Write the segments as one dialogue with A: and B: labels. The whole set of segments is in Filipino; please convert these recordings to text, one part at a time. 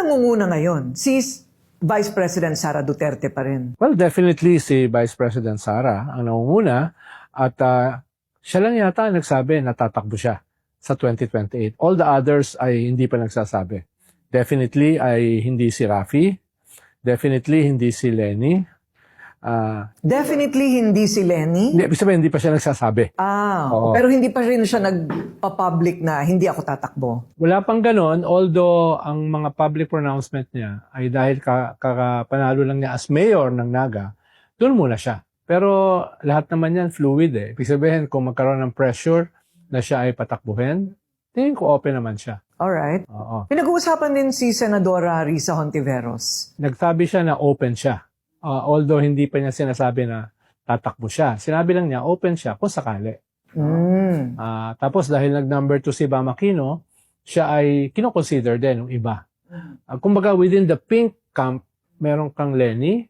A: nangunguna ngayon? Si Vice President Sara Duterte pa rin.
B: Well, definitely si Vice President Sara ang nangunguna at siya lang yata ang nagsabi na tatakbo siya sa 2028. All the others ay hindi pa nagsasabi. Definitely ay hindi si Raffy. Definitely hindi si Lenny.
A: Definitely hindi si Lenny.
B: Ibig sabihin, hindi pa siya nagsasabi. Oo.
A: Pero hindi pa rin siya nagpa-public na hindi ako tatakbo.
B: Wala pang ganon, although ang mga public pronouncement niya ay dahil kakapanalo lang niya as mayor ng Naga, doon muna siya. Pero lahat naman yan fluid eh. Ibig sabihin, kung magkaroon ng pressure na siya ay patakbuhin, tingin ko open naman siya.
A: Alright.
B: Oo.
A: Pinag-uusapan din si Senadora Risa Hontiveros.
B: Nagsabi siya na open siya. Although hindi pa niya sinasabi na tatakbo siya. Sinabi lang niya, open siya kung sakali. Tapos dahil nag-number 2 si Bam Aquino, siya ay kinoconsider din ng iba. Kumbaga within the pink camp, meron kang Lenny,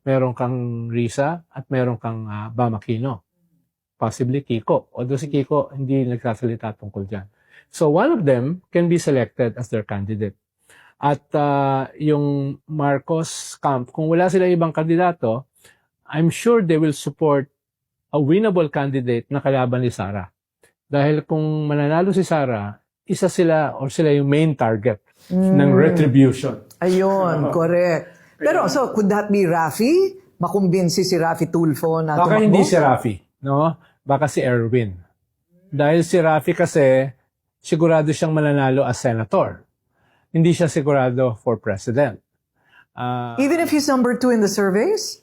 B: meron kang Risa, at meron kang Bam Aquino. Possibly Kiko. Although si Kiko hindi nagsasalita tungkol dyan. So one of them can be selected as their candidate. At yung Marcos camp, kung wala sila ibang kandidato, I'm sure they will support a winnable candidate na kalaban ni Sara. Dahil kung mananalo si Sara, isa sila or sila yung main target ng retribution.
A: Ayun, correct. Pero so, could that be Raffy? Makumbinsi si Raffy Tulfo na
B: Baka
A: tumakbo?
B: hindi si Raffy, no? Baka si Erwin. Dahil si Raffy kasi, sigurado siyang mananalo as senator. Hindi siya sigurado for president.
A: Even if he's number 2 in the surveys?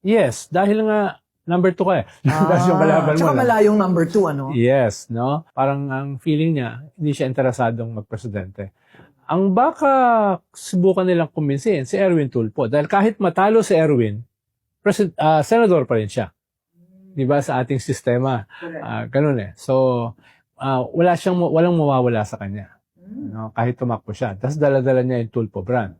B: Yes, dahil nga number 2 ka eh. Dahil yung kalaban mo
A: Tsaka
B: lang.
A: malayong number 2, ano?
B: Yes, no? Parang ang feeling niya, hindi siya interesadong magpresidente. Ang baka subukan nilang kumbinsihin si Erwin Tulfo. Dahil kahit matalo si Erwin, senador pa rin siya. Di ba sa ating sistema? Ganun eh. So, walang mawawala sa kanya. No? Kahit tumakbo siya. Tapos dala-dala niya yung Tulfo brand.